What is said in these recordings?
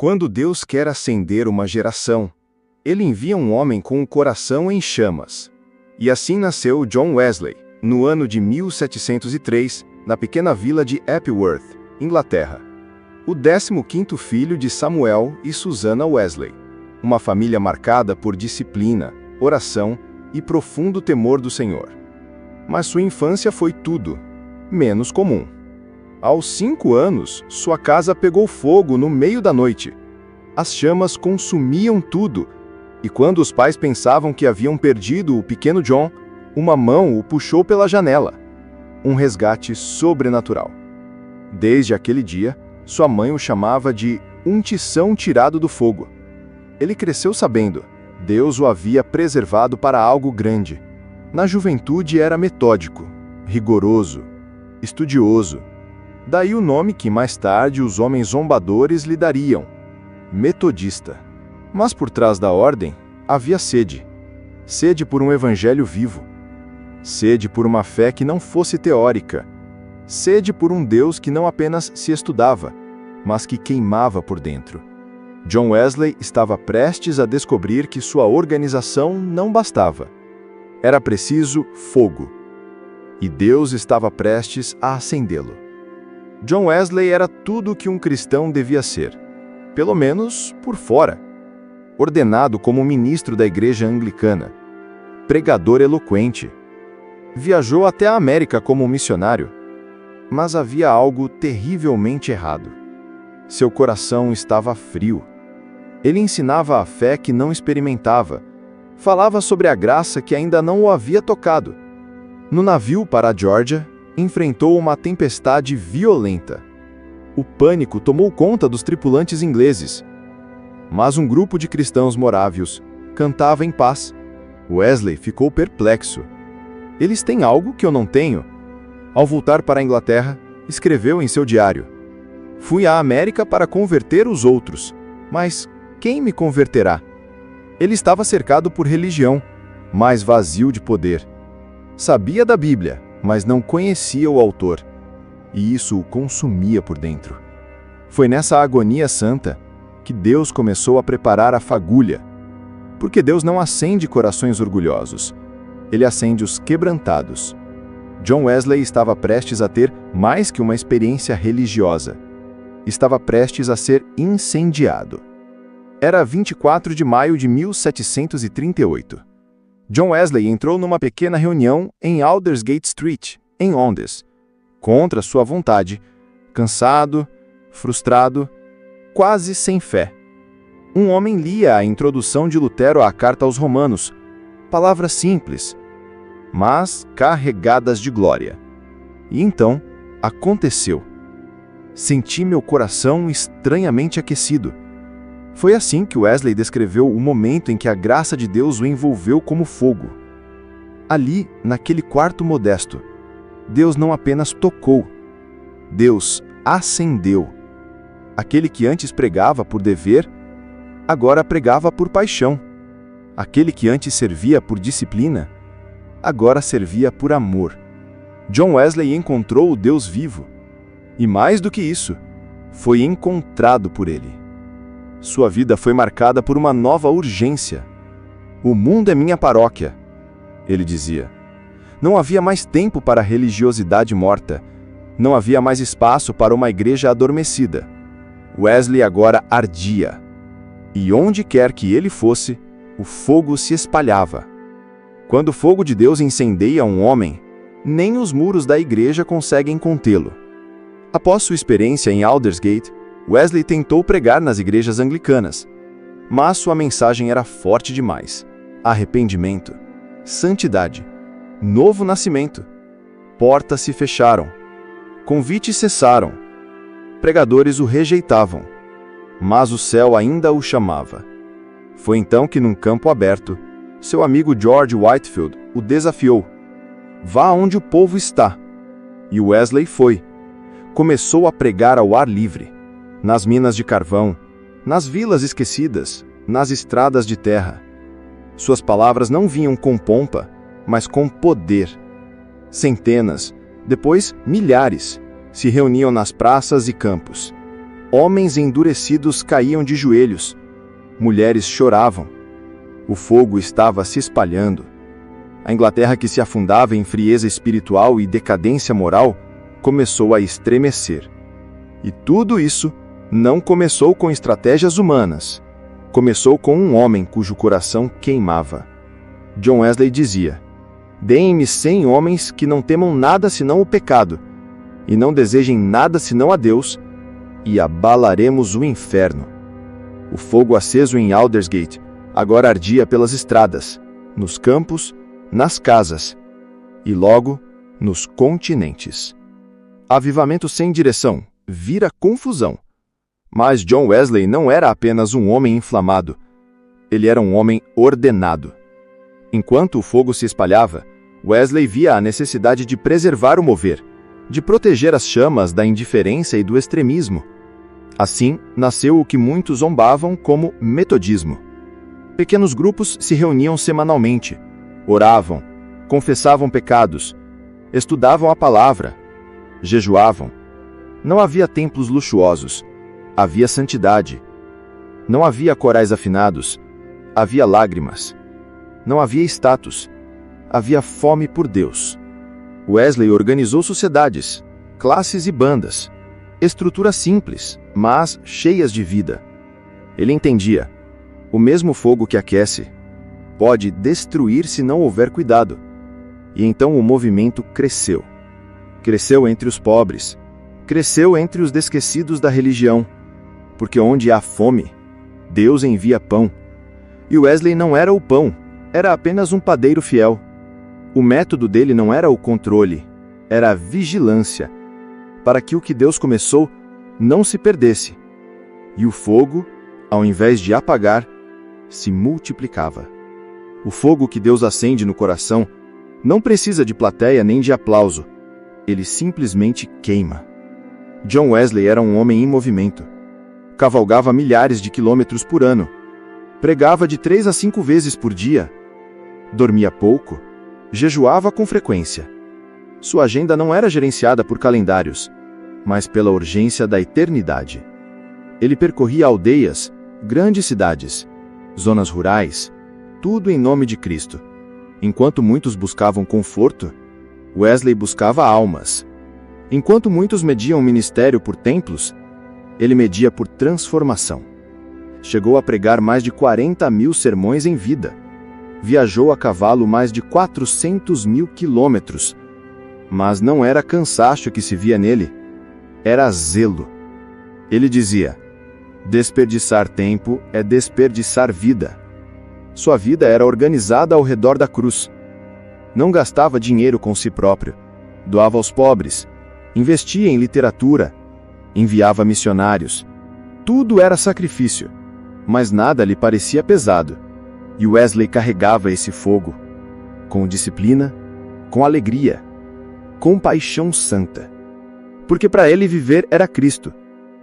Quando Deus quer acender uma geração, Ele envia um homem com o coração em chamas. E assim nasceu John Wesley, no ano de 1703, na pequena vila de Epworth, Inglaterra. O 15º filho de Samuel e Susanna Wesley. Uma família marcada por disciplina, oração e profundo temor do Senhor. Mas sua infância foi tudo menos comum. Aos 5 anos, sua casa pegou fogo no meio da noite. As chamas consumiam tudo, e quando os pais pensavam que haviam perdido o pequeno John, uma mão o puxou pela janela. Um resgate sobrenatural. Desde aquele dia, sua mãe o chamava de um tição tirado do fogo. Ele cresceu sabendo, Deus o havia preservado para algo grande. Na juventude era metódico, rigoroso, estudioso. Daí o nome que mais tarde os homens zombadores lhe dariam, metodista. Mas por trás da ordem, havia sede. Sede por um evangelho vivo. Sede por uma fé que não fosse teórica. Sede por um Deus que não apenas se estudava, mas que queimava por dentro. John Wesley estava prestes a descobrir que sua organização não bastava. Era preciso fogo. E Deus estava prestes a acendê-lo. John Wesley era tudo o que um cristão devia ser, pelo menos por fora. Ordenado como ministro da igreja anglicana, pregador eloquente. Viajou até a América como missionário. Mas havia algo terrivelmente errado. Seu coração estava frio. Ele ensinava a fé que não experimentava. Falava sobre a graça que ainda não o havia tocado. No navio para a Geórgia, enfrentou uma tempestade violenta. O pânico tomou conta dos tripulantes ingleses. Mas um grupo de cristãos morávios cantava em paz. Wesley ficou perplexo. Eles têm algo que eu não tenho. Ao voltar para a Inglaterra, escreveu em seu diário: Fui à América para converter os outros, mas quem me converterá? Ele estava cercado por religião, mas vazio de poder. Sabia da Bíblia, mas não conhecia o autor, e isso o consumia por dentro. Foi nessa agonia santa que Deus começou a preparar a fagulha, porque Deus não acende corações orgulhosos, Ele acende os quebrantados. John Wesley estava prestes a ter mais que uma experiência religiosa. Estava prestes a ser incendiado. Era 24 de maio de 1738. John Wesley entrou numa pequena reunião em Aldersgate Street, em Londres, contra sua vontade, cansado, frustrado, quase sem fé. Um homem lia a introdução de Lutero à carta aos Romanos, palavras simples, mas carregadas de glória. E então, aconteceu. Senti meu coração estranhamente aquecido. Foi assim que Wesley descreveu o momento em que a graça de Deus o envolveu como fogo. Ali, naquele quarto modesto, Deus não apenas tocou, Deus acendeu. Aquele que antes pregava por dever, agora pregava por paixão. Aquele que antes servia por disciplina, agora servia por amor. John Wesley encontrou o Deus vivo. E mais do que isso, foi encontrado por ele. Sua vida foi marcada por uma nova urgência. O mundo é minha paróquia, ele dizia. Não havia mais tempo para a religiosidade morta. Não havia mais espaço para uma igreja adormecida. Wesley agora ardia. E onde quer que ele fosse, o fogo se espalhava. Quando o fogo de Deus incendeia um homem, nem os muros da igreja conseguem contê-lo. Após sua experiência em Aldersgate, Wesley tentou pregar nas igrejas anglicanas, mas sua mensagem era forte demais. Arrependimento, santidade, novo nascimento. Portas se fecharam, convites cessaram, pregadores o rejeitavam, mas o céu ainda o chamava. Foi então que, num campo aberto, seu amigo George Whitefield o desafiou. Vá onde o povo está. E Wesley foi. Começou a pregar ao ar livre, nas minas de carvão, nas vilas esquecidas, nas estradas de terra. Suas palavras não vinham com pompa, mas com poder. Centenas, depois milhares, se reuniam nas praças e campos. Homens endurecidos caíam de joelhos. Mulheres choravam. O fogo estava se espalhando. A Inglaterra, que se afundava em frieza espiritual e decadência moral, começou a estremecer. E tudo isso não começou com estratégias humanas. Começou com um homem cujo coração queimava. John Wesley dizia: "Deem-me 100 homens que não temam nada senão o pecado, e não desejem nada senão a Deus, e abalaremos o inferno." O fogo aceso em Aldersgate agora ardia pelas estradas, nos campos, nas casas e logo nos continentes. Avivamento sem direção vira confusão. Mas John Wesley não era apenas um homem inflamado. Ele era um homem ordenado. Enquanto o fogo se espalhava, Wesley via a necessidade de preservar o mover, de proteger as chamas da indiferença e do extremismo. Assim, nasceu o que muitos zombavam como metodismo. Pequenos grupos se reuniam semanalmente, oravam, confessavam pecados, estudavam a palavra, jejuavam. Não havia templos luxuosos, havia santidade. Não havia corais afinados, havia lágrimas. Não havia status, havia fome por Deus. Wesley organizou sociedades, classes e bandas, estruturas simples, mas cheias de vida. Ele entendia: o mesmo fogo que aquece pode destruir se não houver cuidado. E então o movimento cresceu. Cresceu entre os pobres, cresceu entre os esquecidos da religião, porque onde há fome, Deus envia pão. E Wesley não era o pão, era apenas um padeiro fiel. O método dele não era o controle, era a vigilância, para que o que Deus começou não se perdesse. E o fogo, ao invés de apagar, se multiplicava. O fogo que Deus acende no coração não precisa de plateia nem de aplauso. Ele simplesmente queima. John Wesley era um homem em movimento. Cavalgava milhares de quilômetros por ano. Pregava de 3 a 5 vezes por dia. Dormia pouco. Jejuava com frequência. Sua agenda não era gerenciada por calendários, mas pela urgência da eternidade. Ele percorria aldeias, grandes cidades, zonas rurais, tudo em nome de Cristo. Enquanto muitos buscavam conforto, Wesley buscava almas. Enquanto muitos mediam o ministério por templos, ele media por transformação. Chegou a pregar mais de 40.000 sermões em vida. Viajou a cavalo mais de 400.000 quilômetros. Mas não era cansaço que se via nele, era zelo. Ele dizia: desperdiçar tempo é desperdiçar vida. Sua vida era organizada ao redor da cruz. Não gastava dinheiro com si próprio. Doava aos pobres. Investia em literatura. Enviava missionários. Tudo era sacrifício, mas nada lhe parecia pesado. E Wesley carregava esse fogo, com disciplina, com alegria, com paixão santa. Porque para ele viver era Cristo,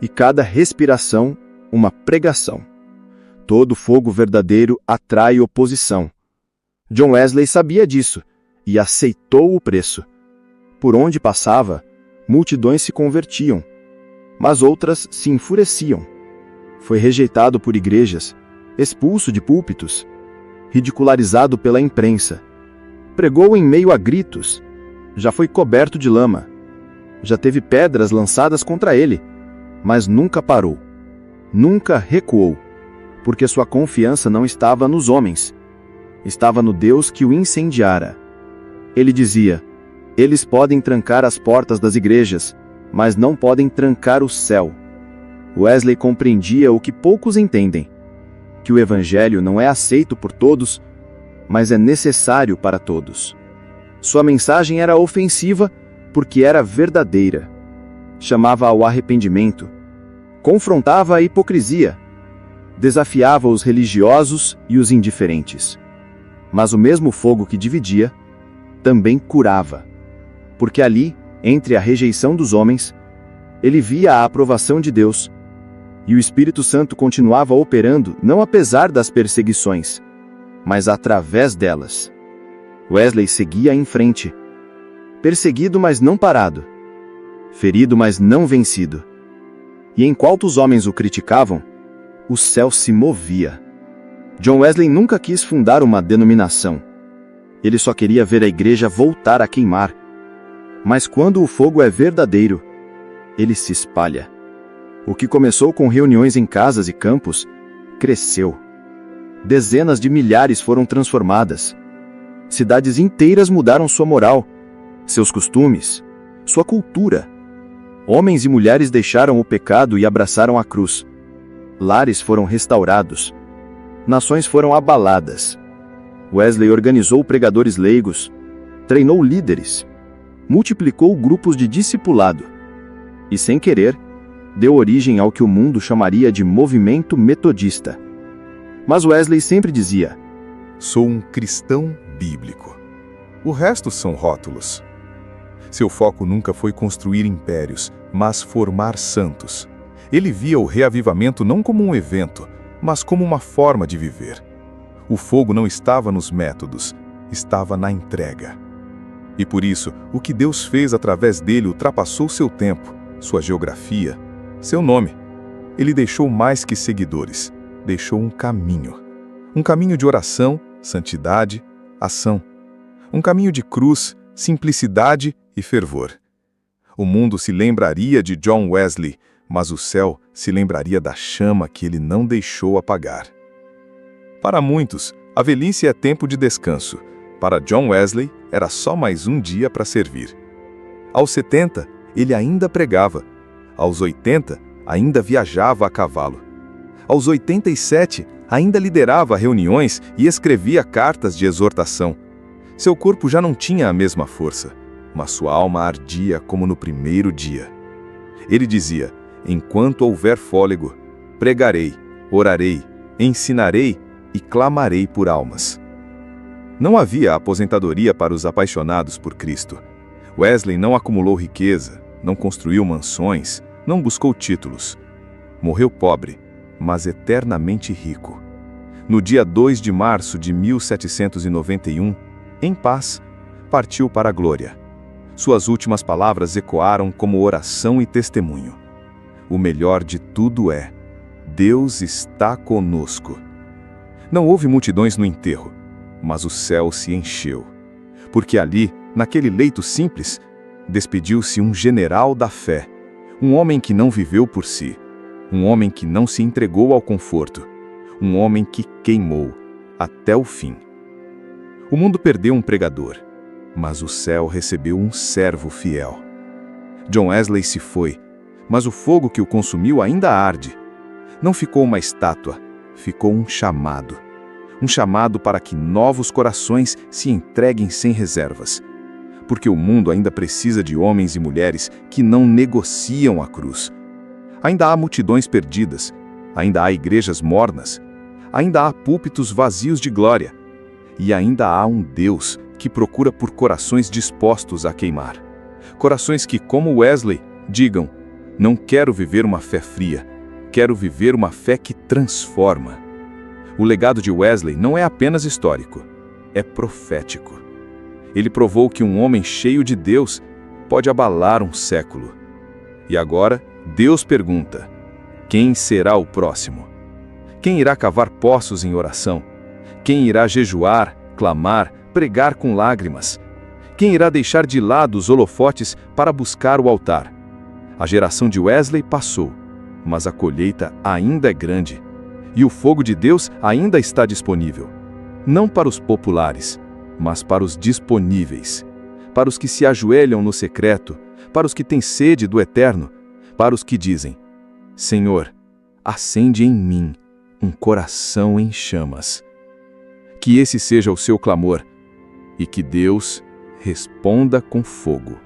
e cada respiração uma pregação. Todo fogo verdadeiro atrai oposição. John Wesley sabia disso, e aceitou o preço. Por onde passava, multidões se convertiam, mas outras se enfureciam. Foi rejeitado por igrejas, expulso de púlpitos, ridicularizado pela imprensa. Pregou em meio a gritos, já foi coberto de lama, já teve pedras lançadas contra ele, mas nunca parou, nunca recuou, porque sua confiança não estava nos homens, estava no Deus que o incendiara. Ele dizia: eles podem trancar as portas das igrejas, mas não podem trancar o céu. Wesley compreendia o que poucos entendem, que o Evangelho não é aceito por todos, mas é necessário para todos. Sua mensagem era ofensiva porque era verdadeira. Chamava ao arrependimento, confrontava a hipocrisia, desafiava os religiosos e os indiferentes. Mas o mesmo fogo que dividia, também curava. Porque ali, entre a rejeição dos homens, ele via a aprovação de Deus, e o Espírito Santo continuava operando não apesar das perseguições, mas através delas. Wesley seguia em frente, perseguido mas não parado, ferido mas não vencido. E enquanto os homens o criticavam, o céu se movia. John Wesley nunca quis fundar uma denominação. Ele só queria ver a igreja voltar a queimar. Mas quando o fogo é verdadeiro, ele se espalha. O que começou com reuniões em casas e campos, cresceu. Dezenas de milhares foram transformadas. Cidades inteiras mudaram sua moral, seus costumes, sua cultura. Homens e mulheres deixaram o pecado e abraçaram a cruz. Lares foram restaurados. Nações foram abaladas. Wesley organizou pregadores leigos, treinou líderes, multiplicou grupos de discipulado e, sem querer, deu origem ao que o mundo chamaria de movimento metodista. Mas Wesley sempre dizia: sou um cristão bíblico. O resto são rótulos. Seu foco nunca foi construir impérios, mas formar santos. Ele via o reavivamento não como um evento, mas como uma forma de viver. O fogo não estava nos métodos, estava na entrega. E por isso, o que Deus fez através dele ultrapassou seu tempo, sua geografia, seu nome. Ele deixou mais que seguidores, deixou um caminho. Um caminho de oração, santidade, ação. Um caminho de cruz, simplicidade e fervor. O mundo se lembraria de John Wesley, mas o céu se lembraria da chama que ele não deixou apagar. Para muitos, a velhice é tempo de descanso. Para John Wesley, era só mais um dia para servir. Aos 70, ele ainda pregava. Aos 80, ainda viajava a cavalo. Aos 87, ainda liderava reuniões e escrevia cartas de exortação. Seu corpo já não tinha a mesma força, mas sua alma ardia como no primeiro dia. Ele dizia: enquanto houver fôlego, pregarei, orarei, ensinarei e clamarei por almas. Não havia aposentadoria para os apaixonados por Cristo. Wesley não acumulou riqueza, não construiu mansões, não buscou títulos. Morreu pobre, mas eternamente rico. No dia 2 de março de 1791, em paz, partiu para a glória. Suas últimas palavras ecoaram como oração e testemunho. O melhor de tudo é: Deus está conosco. Não houve multidões no enterro, mas o céu se encheu. Porque ali, naquele leito simples, despediu-se um general da fé, um homem que não viveu por si, um homem que não se entregou ao conforto, um homem que queimou até o fim. O mundo perdeu um pregador, mas o céu recebeu um servo fiel. John Wesley se foi, mas o fogo que o consumiu ainda arde. Não ficou uma estátua, ficou um chamado. Um chamado para que novos corações se entreguem sem reservas. Porque o mundo ainda precisa de homens e mulheres que não negociam a cruz. Ainda há multidões perdidas, ainda há igrejas mornas, ainda há púlpitos vazios de glória, e ainda há um Deus que procura por corações dispostos a queimar. Corações que, como Wesley, digam: não quero viver uma fé fria, quero viver uma fé que transforma. O legado de Wesley não é apenas histórico, é profético. Ele provou que um homem cheio de Deus pode abalar um século. E agora, Deus pergunta: quem será o próximo? Quem irá cavar poços em oração? Quem irá jejuar, clamar, pregar com lágrimas? Quem irá deixar de lado os holofotes para buscar o altar? A geração de Wesley passou, mas a colheita ainda é grande. E o fogo de Deus ainda está disponível. Não para os populares, mas para os disponíveis. Para os que se ajoelham no secreto, para os que têm sede do eterno, para os que dizem: Senhor, acende em mim um coração em chamas. Que esse seja o seu clamor, e que Deus responda com fogo.